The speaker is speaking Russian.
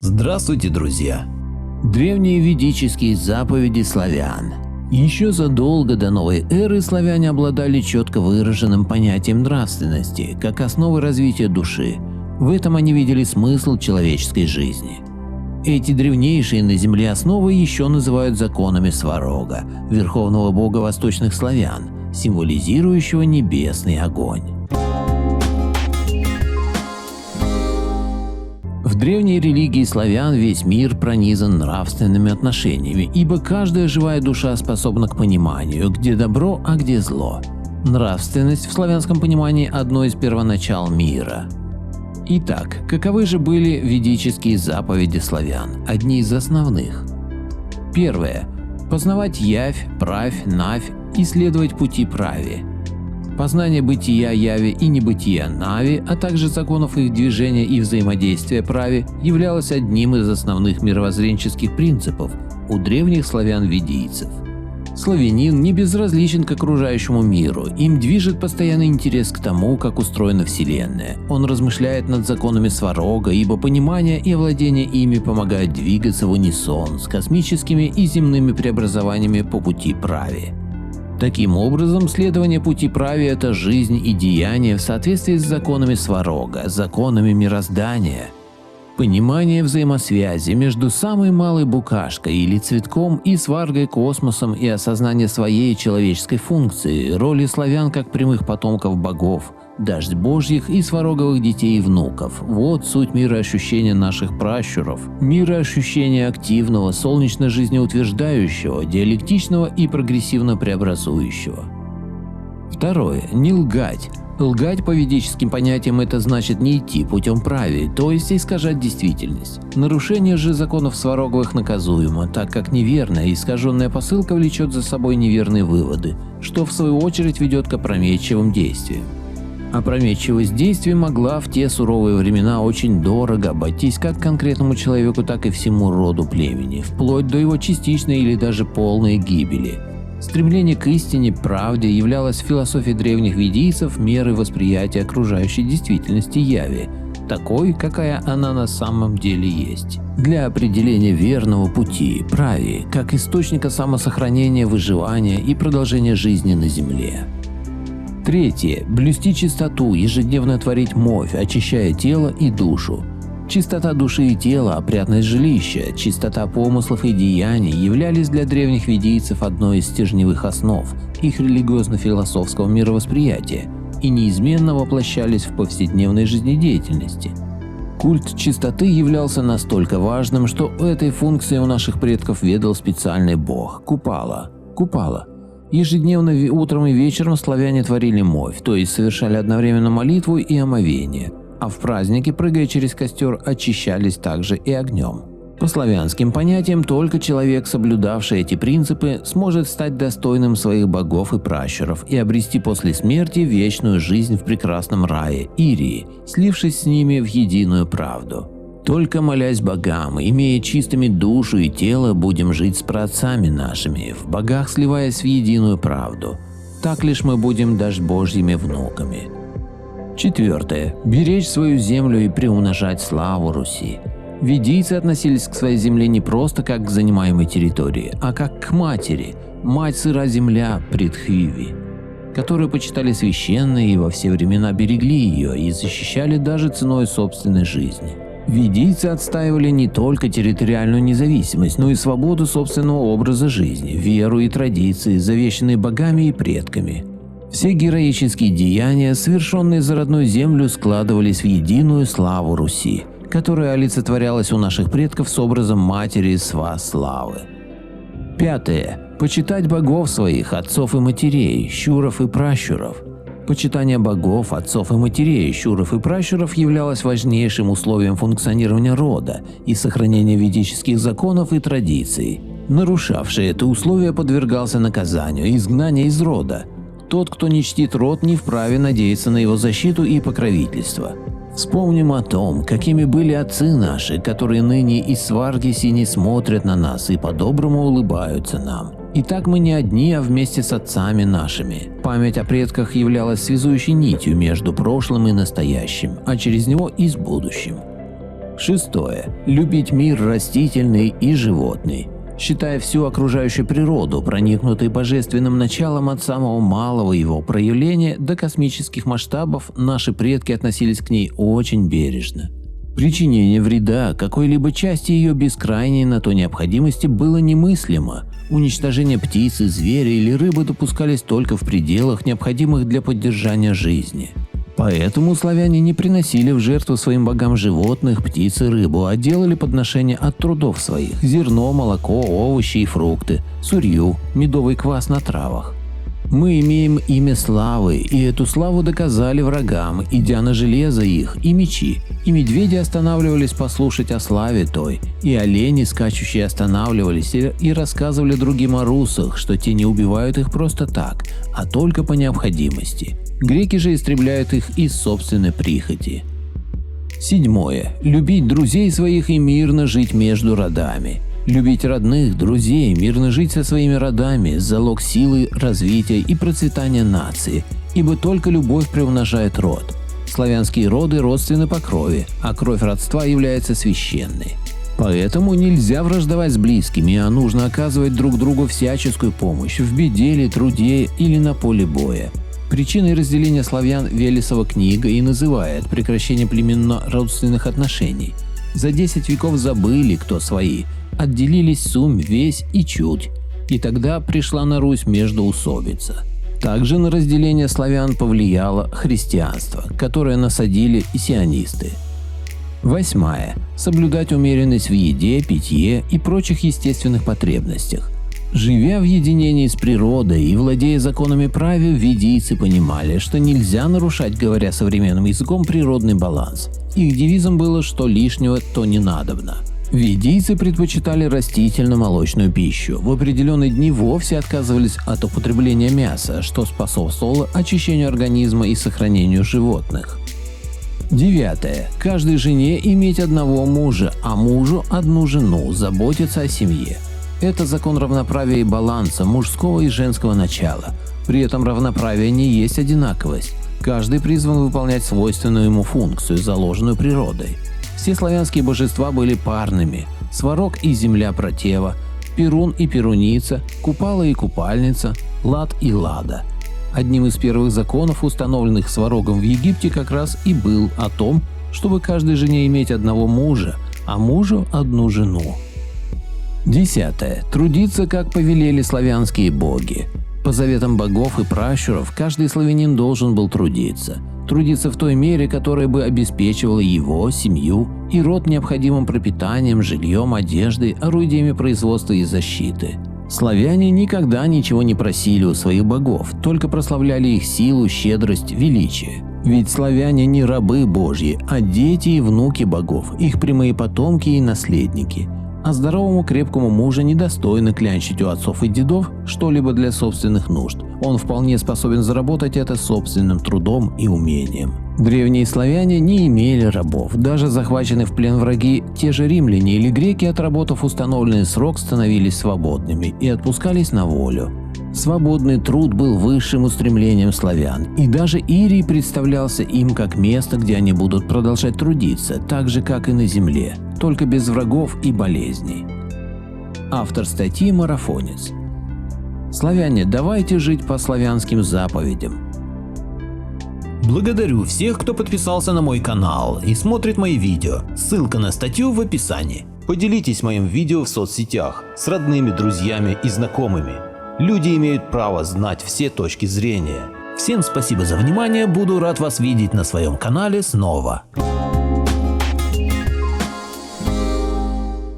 Здравствуйте, друзья! Древние ведические заповеди славян. Еще задолго до новой эры славяне обладали четко выраженным понятием нравственности, как основы развития души. В этом они видели смысл человеческой жизни. Эти древнейшие на земле основы еще называют законами Сварога, верховного бога восточных славян, символизирующего небесный огонь. В древней религии славян весь мир пронизан нравственными отношениями, ибо каждая живая душа способна к пониманию, где добро, а где зло. Нравственность в славянском понимании – одно из первоначал мира. Итак, каковы же были ведические заповеди славян, одни из основных? Первое. Познавать явь, правь, навь, исследовать пути прави. Познание бытия яви и небытия нави, а также законов их движения и взаимодействия прави являлось одним из основных мировоззренческих принципов у древних славян-ведийцев. Славянин не безразличен к окружающему миру, им движет постоянный интерес к тому, как устроена Вселенная. Он размышляет над законами Сварога, ибо понимание и овладение ими помогают двигаться в унисон с космическими и земными преобразованиями по пути прави. Таким образом, следование пути прави – это жизнь и деяние в соответствии с законами Сварога, законами мироздания. Понимание взаимосвязи между самой малой букашкой или цветком и сваргой космосом и осознание своей человеческой функции, роли славян как прямых потомков богов, дождь божьих и свароговых детей и внуков – вот суть мироощущения наших пращуров, мироощущения активного, солнечно жизнеутверждающего, диалектичного и прогрессивно преобразующего. Второе. Не лгать. Лгать по ведическим понятиям – это значит не идти путем прави, то есть искажать действительность. Нарушение же законов Свароговых наказуемо, так как неверная и искаженная посылка влечет за собой неверные выводы, что в свою очередь ведет к опрометчивым действиям. Опрометчивость действий могла в те суровые времена очень дорого обойтись как конкретному человеку, так и всему роду племени, вплоть до его частичной или даже полной гибели. Стремление к истине, правде являлось в философии древних ведийцев мерой восприятия окружающей действительности яви, такой, какая она на самом деле есть, для определения верного пути, прави, как источника самосохранения, выживания и продолжения жизни на земле. Третье. Блюсти чистоту, ежедневно творить мовь, очищая тело и душу. Чистота души и тела, опрятность жилища, чистота помыслов и деяний являлись для древних ведийцев одной из стержневых основ их религиозно-философского мировосприятия и неизменно воплощались в повседневной жизнедеятельности. Культ чистоты являлся настолько важным, что этой функцией у наших предков ведал специальный бог – Купала. Ежедневно утром и вечером славяне творили мовь, то есть совершали одновременно молитву и омовение, а в праздники, прыгая через костер, очищались также и огнем. По славянским понятиям, только человек, соблюдавший эти принципы, сможет стать достойным своих богов и пращуров и обрести после смерти вечную жизнь в прекрасном рае Ирии, слившись с ними в единую правду. Только молясь богам, имея чистыми душу и тело, будем жить с праотцами нашими, в богах сливаясь в единую правду. Так лишь мы будем дождь божьими внуками. Четвертое. Беречь свою землю и приумножать славу Руси. Ведийцы относились к своей земле не просто как к занимаемой территории, а как к матери, мать сыра земля Притхвиви, которую почитали священной и во все времена берегли ее и защищали даже ценой собственной жизни. Ведийцы отстаивали не только территориальную независимость, но и свободу собственного образа жизни, веру и традиции, завещанные богами и предками. Все героические деяния, совершенные за родную землю, складывались в единую славу Руси, которая олицетворялась у наших предков с образом матери Сва-славы. Пятое. Почитать богов своих, отцов и матерей, щуров и пращуров. Почитание богов, отцов и матерей, щуров и пращуров являлось важнейшим условием функционирования рода и сохранения ведических законов и традиций. Нарушавший это условие подвергался наказанию, изгнанию из рода. Тот, кто не чтит род, не вправе надеяться на его защиту и покровительство. Вспомним о том, какими были отцы наши, которые ныне из сварги синей смотрят на нас и по-доброму улыбаются нам. Итак, мы не одни, а вместе с отцами нашими. Память о предках являлась связующей нитью между прошлым и настоящим, а через него и с будущим. Шестое. Любить мир растительный и животный. Считая всю окружающую природу, проникнутой божественным началом от самого малого его проявления до космических масштабов, наши предки относились к ней очень бережно. Причинение вреда какой-либо части ее без крайней на то необходимости было немыслимо. Уничтожение птицы, зверя или рыбы допускались только в пределах, необходимых для поддержания жизни. Поэтому славяне не приносили в жертву своим богам животных, птиц и рыбу, а делали подношения от трудов своих – зерно, молоко, овощи и фрукты, сурью, медовый квас на травах. Мы имеем имя славы, и эту славу доказали врагам, идя на железо их и мечи. И медведи останавливались послушать о славе той, и олени, скачущие, останавливались и рассказывали другим о русах, что те не убивают их просто так, а только по необходимости. Греки же истребляют их из собственной прихоти. Седьмое. Любить друзей своих и мирно жить между родами. Любить родных, друзей, мирно жить со своими родами – залог силы, развития и процветания нации, ибо только любовь приумножает род. Славянские роды родственны по крови, а кровь родства является священной. Поэтому нельзя враждовать с близкими, а нужно оказывать друг другу всяческую помощь в беде или труде или на поле боя. Причиной разделения славян Велесова книга и называет прекращение племенно-родственных отношений. За 10 веков забыли, кто свои, отделились Сумь, Весь и Чудь, и тогда пришла на Русь междоусобица. Также на разделение славян повлияло христианство, которое насадили сионисты. Восьмое. Соблюдать умеренность в еде, питье и прочих естественных потребностях. Живя в единении с природой и владея законами правил, ведийцы понимали, что нельзя нарушать, говоря современным языком, природный баланс. Их девизом было, что лишнего то не надобно. Ведийцы предпочитали растительно-молочную пищу. В определенные дни вовсе отказывались от употребления мяса, что способствовало очищению организма и сохранению животных. Девятое. Каждой жене иметь одного мужа, а мужу одну жену, заботиться о семье. Это закон равноправия и баланса мужского и женского начала. При этом равноправие не есть одинаковость. Каждый призван выполнять свойственную ему функцию, заложенную природой. Все славянские божества были парными – Сварог и земля Протева, Перун и Перуница, Купала и Купальница, Лад и Лада. Одним из первых законов, установленных Сварогом в Египте, как раз и был о том, чтобы каждой жене иметь одного мужа, а мужу одну жену. Десятое. Трудиться, как повелели славянские боги. По заветам богов и пращуров, каждый славянин должен был трудиться. Трудиться в той мере, которая бы обеспечивала его, семью и род необходимым пропитанием, жильем, одеждой, орудиями производства и защиты. Славяне никогда ничего не просили у своих богов, только прославляли их силу, щедрость, величие. Ведь славяне не рабы Божьи, а дети и внуки богов, их прямые потомки и наследники. А здоровому крепкому мужу недостойно клянчить у отцов и дедов что-либо для собственных нужд. Он вполне способен заработать это собственным трудом и умением. Древние славяне не имели рабов. Даже захваченные в плен враги, те же римляне или греки, отработав установленный срок, становились свободными и отпускались на волю. Свободный труд был высшим устремлением славян, и даже Ирий представлялся им как место, где они будут продолжать трудиться, так же, как и на земле, только без врагов и болезней. Автор статьи «Марафонец». Славяне, давайте жить по славянским заповедям. Благодарю всех, кто подписался на мой канал и смотрит мои видео. Ссылка на статью в описании. Поделитесь моим видео в соцсетях с родными, друзьями и знакомыми. Люди имеют право знать все точки зрения. Всем спасибо за внимание, буду рад вас видеть на своем канале снова.